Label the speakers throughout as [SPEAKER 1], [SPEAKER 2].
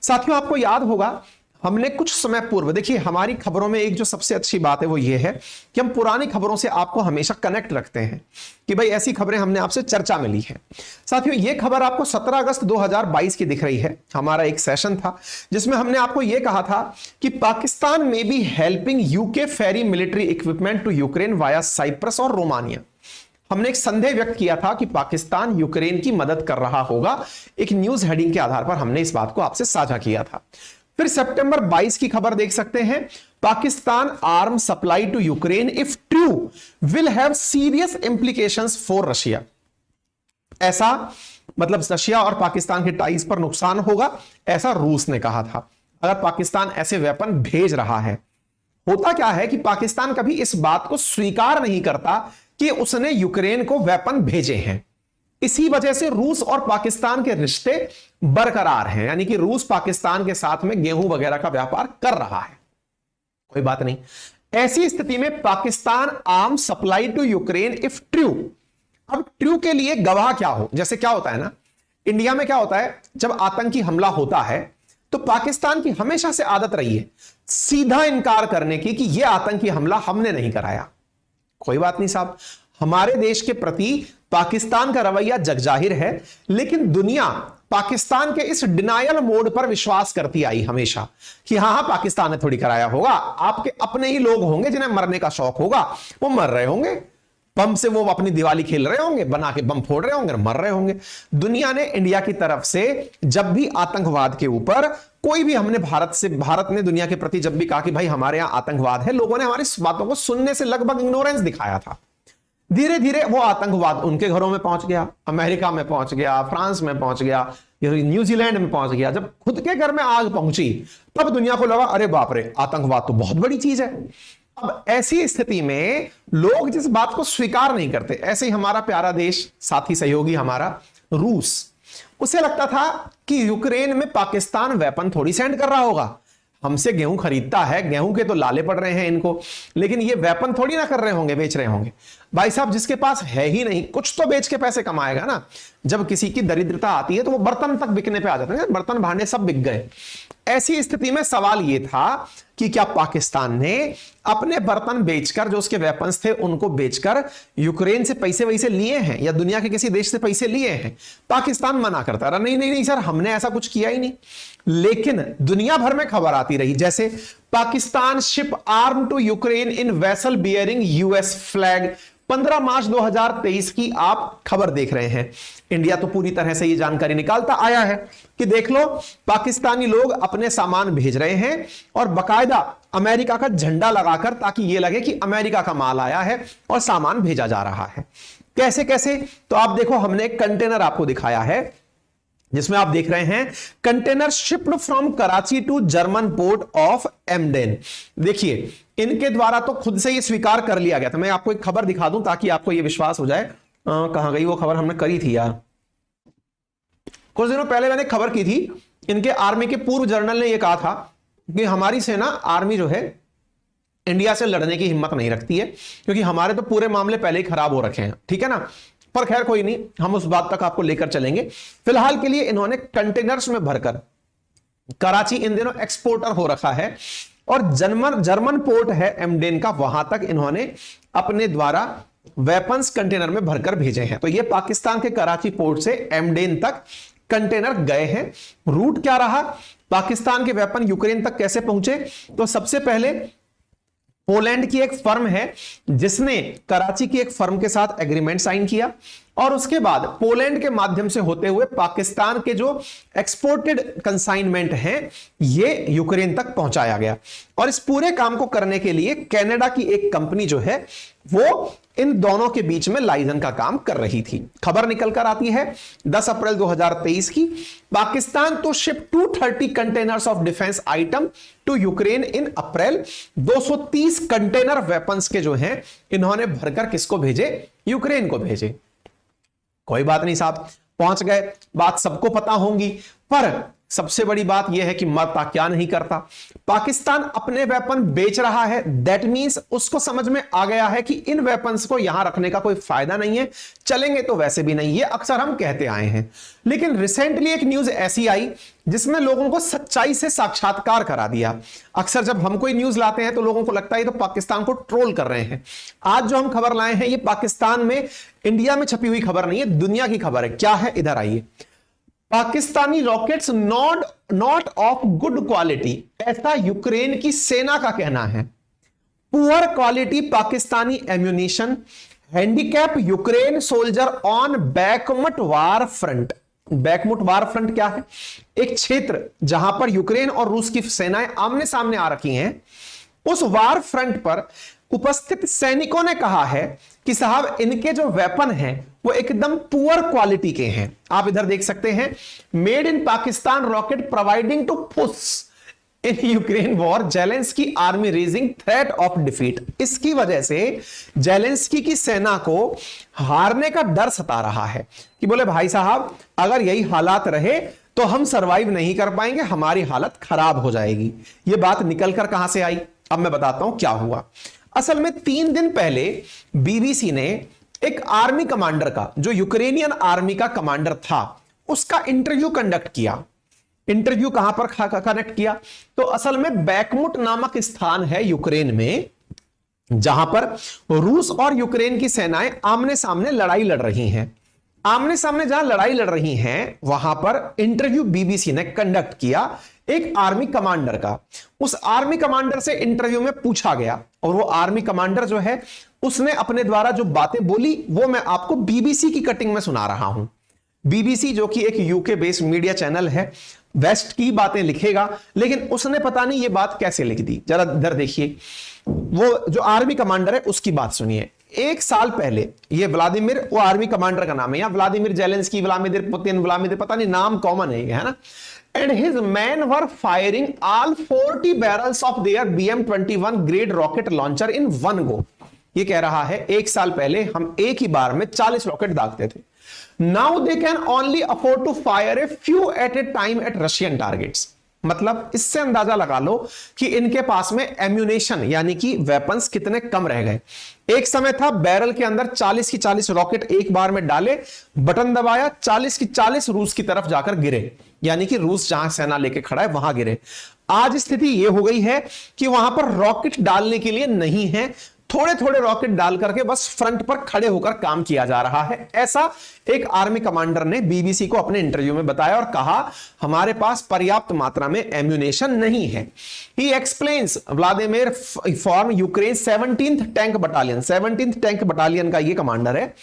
[SPEAKER 1] साथियों, आपको याद होगा हमने कुछ समय पूर्व, देखिए हमारी खबरों में एक जो सबसे अच्छी बात है वो ये है कि हम पुरानी खबरों से आपको हमेशा कनेक्ट रखते हैं कि भाई ऐसी खबरें हमने आपसे चर्चा में ली है। साथियों, ये खबर आपको 17 अगस्त 2022 की दिख रही है। हमारा एक सेशन था जिसमें हमने आपको यह कहा था कि पाकिस्तान में be helping UK ferry military equipment to Ukraine via Cyprus और रोमानिया। हमने एक संदेह व्यक्त किया था कि पाकिस्तान यूक्रेन की मदद कर रहा होगा। एक न्यूज हेडिंग के आधार पर हमने इस बात को आपसे साझा किया था। फिर सितंबर 22 की खबर देख सकते हैं, Pakistan arm supply to Ukraine if true will have serious implications for Russia. ऐसा मतलब रशिया और पाकिस्तान के टाइज पर नुकसान होगा, ऐसा रूस ने कहा था अगर पाकिस्तान ऐसे वेपन भेज रहा है। होता क्या है कि पाकिस्तान कभी इस बात को स्वीकार नहीं करता कि उसने यूक्रेन को वेपन भेजे हैं। इसी वजह से रूस और पाकिस्तान के रिश्ते बरकरार हैं, यानी कि रूस पाकिस्तान के साथ में गेहूं वगैरह का व्यापार कर रहा है। कोई बात नहीं। ऐसी स्थिति में Pakistan arm supply to Ukraine if true. अब ट्रू के लिए गवाह क्या हो? जैसे क्या होता है ना, इंडिया में क्या होता है, जब आतंकी हमला होता है तो पाकिस्तान की हमेशा से आदत रही है सीधा इनकार करने की कि यह आतंकी हमला हमने नहीं कराया। कोई बात नहीं साहब, हमारे देश के प्रति पाकिस्तान का रवैया जगजाहिर है, लेकिन दुनिया पाकिस्तान के इस डिनायल मोड पर विश्वास करती आई हमेशा कि हां पाकिस्तान ने थोड़ी कराया होगा, आपके अपने ही लोग होंगे जिन्हें मरने का शौक होगा, वो मर रहे होंगे, बम से वो अपनी दिवाली खेल रहे होंगे, बना के बम फोड़ रहे होंगे, मर रहे होंगे। दुनिया ने इंडिया की तरफ से जब भी आतंकवाद के ऊपर कोई भी, हमने भारत ने दुनिया के प्रति जब भी कहा कि भाई हमारे यहां आतंकवाद है, लोगों ने हमारी बातों को सुनने से लगभग इग्नोरेंस दिखाया था। धीरे धीरे वो आतंकवाद उनके घरों में पहुंच गया, अमेरिका में पहुंच गया, फ्रांस में पहुंच गया, न्यूजीलैंड में पहुंच गया। जब खुद के घर में आग पहुंची तब दुनिया को लगा अरे बाप रे, आतंकवाद तो बहुत बड़ी चीज है। अब ऐसी स्थिति में लोग जिस बात को स्वीकार नहीं करते, ऐसे ही हमारा प्यारा देश, साथी सहयोगी हमारा रूस, उसे लगता था कि यूक्रेन में पाकिस्तान वेपन थोड़ी सेंड कर रहा होगा, हमसे गेहूं खरीदता है, गेहूं के तो लाले पड़ रहे हैं इनको, लेकिन ये वेपन थोड़ी ना कर रहे होंगे, बेच रहे होंगे। भाई साहब, जिसके पास है ही नहीं, कुछ तो बेच के पैसे कमाएगा ना। जब किसी की दरिद्रता आती है तो वो बर्तन तक बिकने पे आ जाते हैं, बर्तन भांडे सब बिक गए। ऐसी स्थिति में सवाल यह था कि क्या पाकिस्तान ने अपने बर्तन बेचकर, जो उसके वेपन्स थे उनको बेचकर यूक्रेन से पैसे वैसे लिए हैं या दुनिया के किसी देश से पैसे लिए हैं? पाकिस्तान मना करता रहा, नहीं नहीं नहीं सर, हमने ऐसा कुछ किया ही नहीं। लेकिन दुनिया भर में खबर आती रही, जैसे Pakistan ship arm to Ukraine in vessel bearing US flag, 15 March 2023 की आप खबर देख रहे हैं। इंडिया तो पूरी तरह से ये जानकारी निकालता आया है कि देख लो, पाकिस्तानी लोग अपने सामान भेज रहे हैं और बकायदा अमेरिका का झंडा लगाकर, ताकि ये लगे कि अमेरिका का माल आया है और सामान भेजा जा रहा है। कैसे कैसे? तो आप देखो, हमने एक कंटेनर आपको दिखाया है जिसमें आप देख रहे हैं container shipped from Karachi to German port of Emden. देखिए, इनके द्वारा तो खुद से ये स्वीकार कर लिया गया था। मैं आपको एक खबर दिखा दूं ताकि आपको ये विश्वास हो जाए। कहां गई वो खबर? हमने करी थी यार, कुछ दिनों पहले मैंने खबर की थी। इनके आर्मी के पूर्व जनरल ने यह कहा था कि हमारी सेना, आर्मी जो है, इंडिया से लड़ने की हिम्मत नहीं रखती है क्योंकि हमारे तो पूरे मामले पहले ही खराब हो रखे हैं। ठीक है ना, पर खैर कोई नहीं, हम उस बात तक आपको लेकर चलेंगे। फिलहाल के लिए इन्होंने कंटेनर्स में भरकर, कराची इन दिनों एक्सपोर्टर हो रखा है और जर्मन पोर्ट है एमडेन का, वहां तक इन्होंने अपने द्वारा वेपन्स कंटेनर में भरकर भेजे हैं। तो ये पाकिस्तान के कराची पोर्ट से एमडेन तक कंटेनर गए हैं। रूट क्या रहा? पाकिस्तान के वेपन यूक्रेन तक कैसे पहुंचे? तो सबसे पहले पोलैंड की एक फर्म है जिसने कराची की एक फर्म के साथ एग्रीमेंट साइन किया और उसके बाद पोलैंड के माध्यम से होते हुए पाकिस्तान के जो एक्सपोर्टेड कंसाइनमेंट हैं ये यूक्रेन तक पहुंचाया गया। और इस पूरे काम को करने के लिए कनाडा की एक कंपनी जो है वो इन दोनों के बीच में लाइजन का काम कर रही थी। खबर निकल कर आती है 10 अप्रैल 2023 की, Pakistan to ship 230 containers of defence item to Ukraine in April. 230 container weapons के जो हैं इन्होंने भरकर किसको भेजे? यूक्रेन को भेजे। कोई बात नहीं साहब, पहुंच गए, बात सबको पता होंगी। पर सबसे बड़ी बात यह है कि मरता क्या नहीं करता। पाकिस्तान अपने वेपन बेच रहा है, दैट मींस उसको समझ में आ गया है कि इन वेपन्स को यहां रखने का कोई फायदा नहीं है, चलेंगे तो वैसे भी नहीं, ये अक्सर हम कहते आए हैं। लेकिन रिसेंटली एक न्यूज ऐसी आई जिसने लोगों को सच्चाई से साक्षात्कार करा दिया। अक्सर जब हम कोई न्यूज लाते हैं तो लोगों को लगता है तो पाकिस्तान को ट्रोल कर रहे हैं। आज जो हम खबर लाए हैं ये पाकिस्तान में, इंडिया में छपी हुई खबर नहीं है, दुनिया की खबर है। क्या है, इधर आइए। Pakistani rockets not of good quality, ऐसा यूक्रेन की सेना का कहना है। Poor quality Pakistani ammunition handicap Ukraine soldier on Bakhmut war front. Bakhmut war front क्या है? एक क्षेत्र जहां पर यूक्रेन और रूस की सेनाएं आमने सामने आ रखी हैं। उस वार फ्रंट पर उपस्थित सैनिकों ने कहा है कि साहब इनके जो वेपन हैं वो एकदम पुअर क्वालिटी के हैं। आप इधर देख सकते हैं, made in Pakistan rocket providing to push in Ukraine war, Zelensky army raising threat of defeat. इसकी वजह से जेलेंस्की की सेना को हारने का डर सता रहा है कि बोले भाई साहब अगर यही हालात रहे तो हम सरवाइव नहीं कर पाएंगे, हमारी हालत खराब हो जाएगी। यह बात निकलकर कहां से आई, अब मैं बताता हूं क्या हुआ। असल में 3 दिन पहले बीबीसी ने एक आर्मी कमांडर का, जो यूक्रेनियन आर्मी का कमांडर था, उसका इंटरव्यू कंडक्ट किया। इंटरव्यू कहां पर कनेक्ट किया? तो असल में बैकमुट नामक स्थान है यूक्रेन में, जहां पर रूस और यूक्रेन की सेनाएं आमने सामने लड़ाई लड़ रही हैं। आमने सामने जहां लड़ाई लड़ रही हैं वहां पर इंटरव्यू बीबीसी ने कंडक्ट किया एक आर्मी कमांडर का। उस आर्मी कमांडर से इंटरव्यू में पूछा गया और वो आर्मी कमांडर जो है उसने अपने द्वारा जो बातें बोली वो मैं आपको बीबीसी की कटिंग में सुना रहा हूं। बीबीसी जो कि एक यूके बेस्ड मीडिया चैनल है, वेस्ट की बातें लिखेगा, लेकिन उसने पता नहीं ये बात कैसे लिख दी। जरा इधर देखिए, वो जो आर्मी कमांडर है उसकी बात सुनिए। 1 साल पहले ये व्लादिमीर, वो आर्मी कमांडर का नाम है, या Vladimir Zelensky, Vladimir Putin, Vladimir पता नहीं, नाम कॉमन है ना। And his men were firing all 40 barrels of their BM-21 grade rocket launcher in one go। ये कह रहा है 1 साल पहले हम एक ही बार में 40 रॉकेट दागते थे। Now they can only afford to fire a few at a time at Russian targets। मतलब इससे अंदाजा लगा लो कि इनके पास में एम्यूनेशन यानी कि वेपन्स कितने कम रह गए। एक समय था बैरल के अंदर 40 की 40 रॉकेट एक बार में डाले, बटन दबाया, 40 की 40 रूस की तरफ जाकर गिरे, यानी कि रूस जहां सेना लेके खड़ा है वहां गिरे। आज स्थिति यह हो गई है कि वहां पर रॉकेट डालने के लिए नहीं है, थोड़े थोड़े रॉकेट डाल करके बस फ्रंट पर खड़े होकर काम किया जा रहा है। ऐसा एक आर्मी कमांडर ने बीबीसी को अपने इंटरव्यू में बताया और कहा हमारे पास पर्याप्त मात्रा में एम्यूनेशन नहीं है। ही explains Vladimir form Ukraine 17th tank battalion, 17th tank battalion का ये कमांडर है,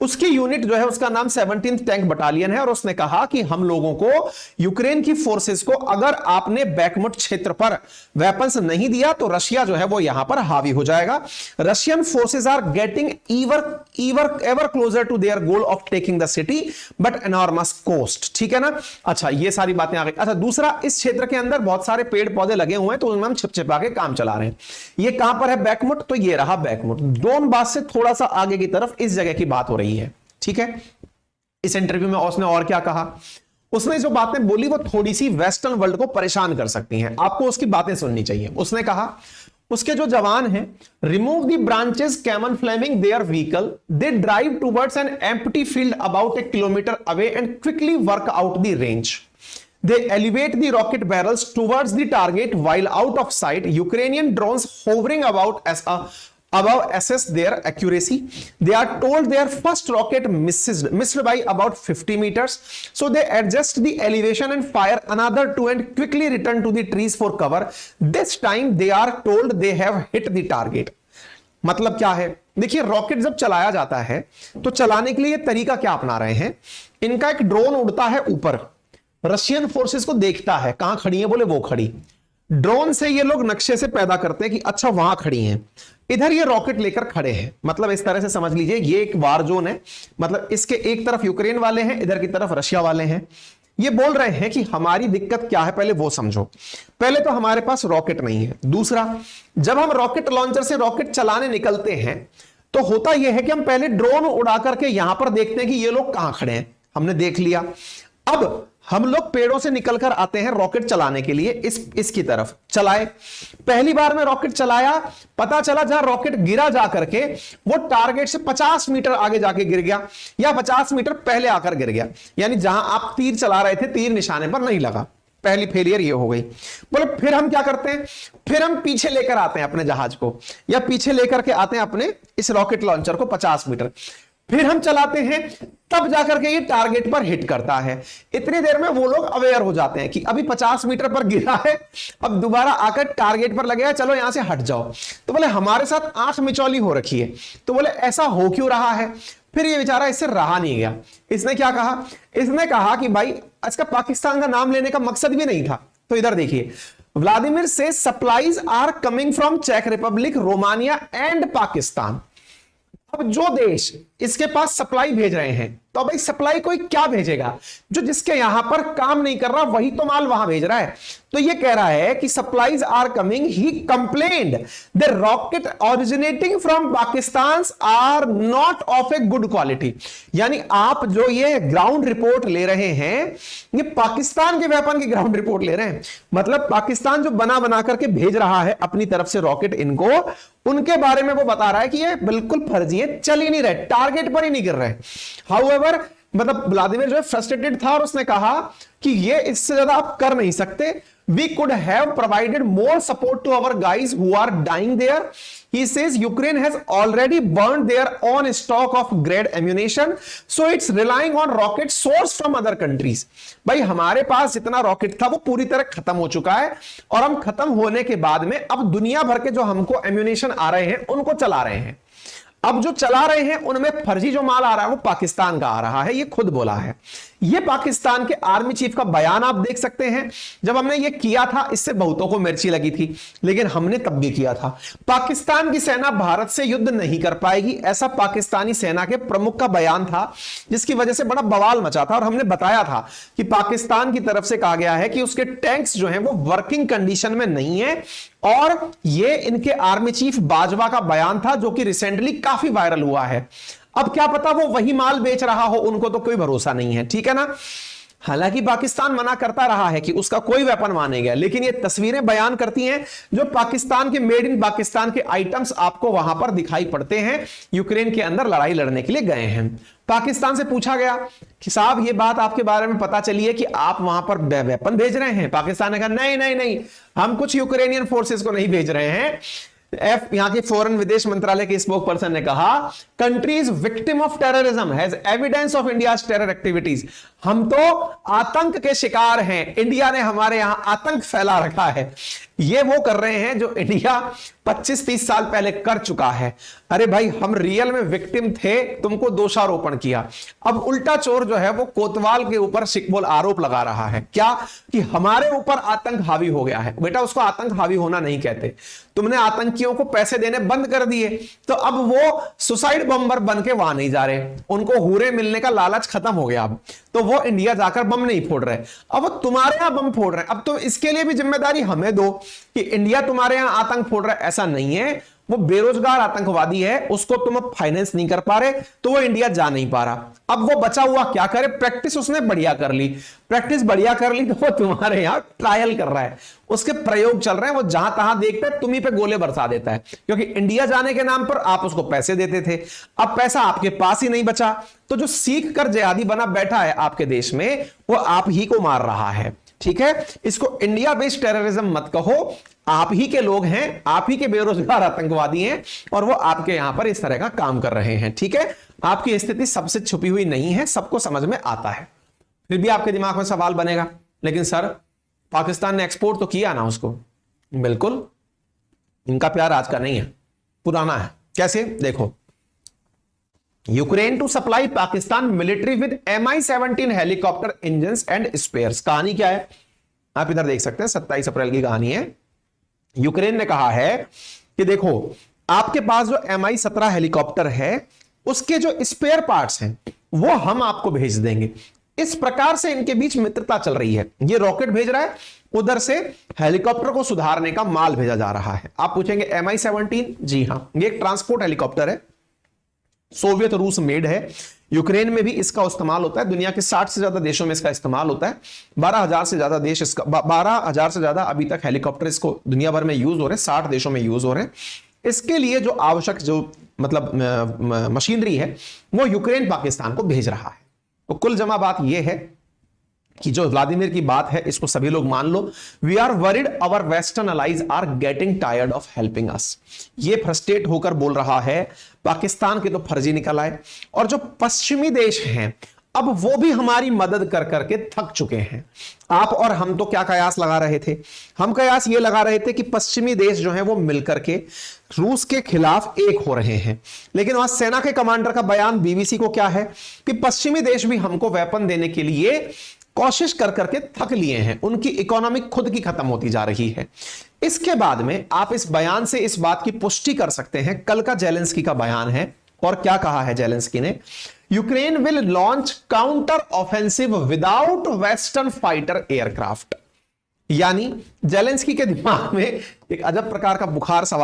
[SPEAKER 1] उसकी यूनिट जो है उसका नाम 17th टैंक बटालियन है। और उसने कहा कि हम लोगों को, यूक्रेन की फोर्सेस को, अगर आपने बैकमुट क्षेत्र पर वेपन्स नहीं दिया तो रशिया जो है वो यहां पर हावी हो जाएगा। Russian forces are getting ever closer to their goal of taking the city but enormous cost. ठीक है ना। अच्छा, ये सारी बातें आ गई। अच्छा, दूसरा, इस क्षेत्र के अंदर बहुत सारे पेड़ पौधे लगे हुए हैं तो उनमें हम छिपछिपा के काम चला रहे हैं। ये कहां पर है बैकमुट? तो ये रहा बैकमुट, डोनबास से थोड़ा सा आगे की तरफ इस जगह की बात हो रही है। ठीक है। इस इंटरव्यू में उसने और क्या कहा? उसने जो बातें बोली वो थोड़ी सी वेस्टर्न वर्ल्ड को परेशान कर सकती हैं, आपको उसकी बातें सुननी चाहिए। उसने कहा उसके जो जवान हैं, remove the branches camouflaging their vehicle, they drive towards an empty field about 1 kilometre away and quickly work out the range. They elevate the rocket barrels towards the target while out of sight. Ukrainian drones hovering above assess their accuracy. They are told their first rocket missed by about 50 meters. So they adjust the elevation and fire another 2 and quickly return to the trees for cover. This time they are told they have hit the target. मतलब क्या है? देखिए, rocket जब चलाया जाता है तो चलाने के लिए तरीका क्या अपना रहे हैं? इनका एक ड्रोन उड़ता है ऊपर, रशियन फोर्सेस को देखता है कहां खड़ी है, बोले वो खड़ी। ड्रोन से ये लोग नक्शे से पैदा करते हैं कि अच्छा वहां खड़ी हैं, इधर ये रॉकेट लेकर खड़े हैं। मतलब इस तरह से समझ लीजिए ये एक वार जोन है, मतलब इसके एक तरफ यूक्रेन वाले हैं, इधर की तरफ रशिया वाले हैं। ये बोल रहे हैं कि हमारी दिक्कत क्या है, पहले वो समझो। पहले तो हमारे पास रॉकेट नहीं है। दूसरा, जब हम रॉकेट लॉन्चर से रॉकेट चलाने निकलते हैं तो होता यह है कि हम पहले ड्रोन उड़ा करके यहां पर देखते हैं कि ये लोग कहां खड़े हैं, हमने देख लिया। अब हम लोग पेड़ों से निकलकर आते हैं रॉकेट चलाने के लिए, इसकी तरफ चलाए। पहली बार में रॉकेट चलाया, पता चला जहां रॉकेट गिरा जा करके वो टारगेट से 50 मीटर आगे जाके गिर गया, या 50 मीटर पहले आकर गिर गया, यानी जहां आप तीर चला रहे थे तीर निशाने पर नहीं लगा। पहली फेलियर ये हो गई। बोले फिर हम क्या करते हैं, फिर हम पीछे लेकर आते हैं अपने जहाज को, या पीछे लेकर के आते हैं अपने इस रॉकेट लॉन्चर को 50 मीटर, फिर हम चलाते हैं, तब जाकर के ये टारगेट पर हिट करता है। इतनी देर में वो लोग अवेयर हो जाते हैं कि अभी 50 मीटर पर गिरा है, अब दोबारा आकर टारगेट पर लगेगा, चलो यहां से हट जाओ। तो बोले हमारे साथ आंख मिचौली हो रखी है। तो बोले ऐसा हो क्यों रहा है? फिर ये बेचारा इससे रहा नहीं गया। इसने क्या कहा? इसने कहा कि भाई इसका पाकिस्तान का नाम लेने का मकसद भी नहीं था। तो इधर देखिए, व्लादिमीर से सप्लाईज आर कमिंग फ्रॉम चेक रिपब्लिक, रोमानिया एंड पाकिस्तान। अब जो देश इसके पास सप्लाई भेज रहे हैं, तो भाई सप्लाई कोई क्या भेजेगा? जो जिसके यहां पर काम नहीं कर रहा वही तो माल वहां भेज रहा है। तो ये कह रहा है कि supplies are coming, he complained the rocket originating from Pakistan are not of a good quality. यानी आप जो ये ग्राउंड रिपोर्ट ले रहे हैं, ये पाकिस्तान के वेपन की ग्राउंड रिपोर्ट ले रहे हैं। मतलब पाकिस्तान जो बना बना करके भेज रहा है अपनी तरफ से रॉकेट इनको, उनके बारे में वो बता रहा है कि ये बिल्कुल फर्जी है, चल ही नहीं रहे, टारगेट पर ही नहीं गिर रहे। हाउएवर, मतलब व्लादिमीर जो है फ्रस्ट्रेटेड था और उसने कहा कि ये इससे ज्यादा आप कर नहीं सकते। We could have provided more support to our guys who are dying there. He says Ukraine has already burned their own stock of grade ammunition, so it's relying on rockets sourced from other countries. भाई हमारे पास जितना rocket था वो पूरी तरह खत्म हो चुका है, और हम खत्म होने के बाद में अब दुनिया भर के जो हमको एम्यूनेशन आ रहे हैं उनको चला रहे हैं। अब जो चला रहे हैं उनमें फर्जी जो माल आ रहा है वो पाकिस्तान का आ रहा है, ये खुद बोला है। ये पाकिस्तान के आर्मी चीफ का बयान आप देख सकते हैं। जब हमने ये किया था इससे बहुतों को मिर्ची लगी थी, लेकिन हमने तब भी किया था। पाकिस्तान की सेना भारत से युद्ध नहीं कर पाएगी, ऐसा पाकिस्तानी सेना के प्रमुख का बयान था, जिसकी वजह से बड़ा बवाल मचा था। और हमने बताया था कि पाकिस्तान की तरफ से कहा गया है कि उसके टैंक्स जो हैं वो वर्किंग कंडीशन में नहीं है, और ये इनके आर्मी चीफ बाजवा का बयान था जो कि रिसेंटली काफी वायरल हुआ है। अब क्या पता वो वही माल बेच रहा हो, उनको तो कोई भरोसा नहीं है, ठीक है ना। हालांकि पाकिस्तान मना करता रहा है कि उसका कोई वेपन मानेगा, लेकिन ये तस्वीरें बयान करती हैं जो पाकिस्तान के मेड इन पाकिस्तान के आइटम्स आपको वहां पर दिखाई पड़ते हैं। यूक्रेन के अंदर लड़ाई लड़ने के लिए गए हैं। पाकिस्तान से पूछा गया कि साहब ये बात आपके बारे में पता चली है कि आप वहां पर वेपन भेज रहे हैं। पाकिस्तान ने कहा नहीं नहीं नहीं, हम कुछ यूक्रेनियन फोर्सेस को नहीं भेज रहे हैं। यहां के फॉरेन विदेश मंत्रालय के स्पोक पर्सन ने कहा countries victim of terrorism has evidence of India's terror activities. हम तो आतंक के शिकार हैं, इंडिया ने हमारे यहां आतंक फैला रखा है। ये वो कर रहे हैं जो इंडिया 25-30 साल पहले कर चुका है। अरे भाई हम रियल में विक्टिम थे, तुमको दोषारोपण किया। अब उल्टा चोर जो है वो कोतवाल के ऊपर शिकबोल आरोप लगा रहा है, क्या कि हमारे ऊपर आतंक हावी हो गया है। बेटा उसको आतंक हावी होना नहीं कहते, तुमने आतंकियों को पैसे देने बंद कर दिए, तो अब वो सुसाइड बम्बर बन के वहां नहीं जा रहे, उनको हुरे मिलने का लालच खत्म हो गया। अब तो वो इंडिया जाकर बम नहीं फोड़ रहे, अब वो तुम्हारे यहां बम फोड़ रहे हैं। अब तो इसके लिए भी जिम्मेदारी हमें दो कि इंडिया तुम्हारे यहां आतंक फोड़ रहा है, ऐसा नहीं है। वो बेरोजगार आतंकवादी है, उसको तुम अब फाइनेंस नहीं कर पा रहे, तो वो इंडिया जा नहीं पा रहा। अब वो बचा हुआ क्या करे, प्रैक्टिस उसने बढ़िया कर ली, प्रैक्टिस बढ़िया कर ली, तो वो तुम्हारे यहां ट्रायल कर रहा है, उसके प्रयोग चल रहे हैं। वो जहां तहां देखता है तुम्ही पे गोले बरसा देता है, क्योंकि इंडिया जाने के नाम पर आप उसको पैसे देते थे, अब पैसा आपके पास ही नहीं बचा, तो जो सीख कर जिहादी बना बैठा है आपके देश में वो आप ही को मार रहा है। ठीक है, इसको इंडिया बेस्ड टेररिज्म मत कहो, आप ही के लोग हैं, आप ही के बेरोजगार आतंकवादी हैं, और वो आपके यहां पर इस तरह का काम कर रहे हैं। ठीक है, आपकी स्थिति सबसे छुपी हुई नहीं है, सबको समझ में आता है। फिर भी आपके दिमाग में सवाल बनेगा, लेकिन सर पाकिस्तान ने एक्सपोर्ट तो किया ना उसको। बिल्कुल, इनका प्यार आज का नहीं है, पुराना है। कैसे? देखो, Ukraine to supply Pakistan military with MI-17 helicopter engine and spares. कहानी क्या है आप इधर देख सकते हैं, 27 अप्रैल की कहानी है। यूक्रेन ने कहा है कि देखो आपके पास जो MI-17 हेलीकॉप्टर है उसके जो स्पेयर पार्ट्स हैं वो हम आपको भेज देंगे। इस प्रकार से इनके बीच मित्रता चल रही है। ये रॉकेट भेज रहा है, उधर से हेलीकॉप्टर को सुधारने का माल भेजा जा रहा है। आप पूछेंगे MI-17? जी हां, ये एक ट्रांसपोर्ट हेलीकॉप्टर है, सोवियत रूस मेड है। यूक्रेन में भी इसका इस्तेमाल होता है। दुनिया के 60 से ज्यादा देशों में इसका इस्तेमाल होता है। 12,000 से ज्यादा देश इसका 12,000 से ज्यादा अभी तक हेलीकॉप्टर इसको दुनिया भर में यूज हो रहे हैं, 60 देशों में यूज हो रहे हैं। इसके लिए जो आवश्यक जो मतलब मशीनरी है वो यूक्रेन पाकिस्तान को भेज रहा है। तो कुल जमा बात यह है कि जो व्लादिमीर की बात है इसको सभी लोग मान लो। We are worried our western allies are getting tired of helping us. ये फ्रस्ट्रेट होकर बोल रहा है पाकिस्तान के तो फर्जी निकल आए, और जो पश्चिमी देश हैं अब वो भी हमारी मदद कर करके थक चुके हैं। आप और हम तो क्या कयास लगा रहे थे? हम कयास ये लगा रहे थे कि पश्चिमी देश जो है वो मिलकर के रूस के खिलाफ एक हो रहे हैं, लेकिन वहां सेना के कमांडर का बयान बीबीसी को क्या है कि पश्चिमी देश भी हमको वेपन देने के लिए कोशिश कर करके थक लिए हैं, उनकी इकोनॉमिक खुद की खत्म होती जा रही है। इसके बाद में आप इस बयान से इस बात की पुष्टि कर सकते हैं। कल का जेलेंस्की का बयान है, और क्या कहा है जेलेंस्की ने? Ukraine will launch counter offensive without western fighter aircraft. यानी जेलेंस्की के दिमाग में एक अजब प्रकार का बुखार सवार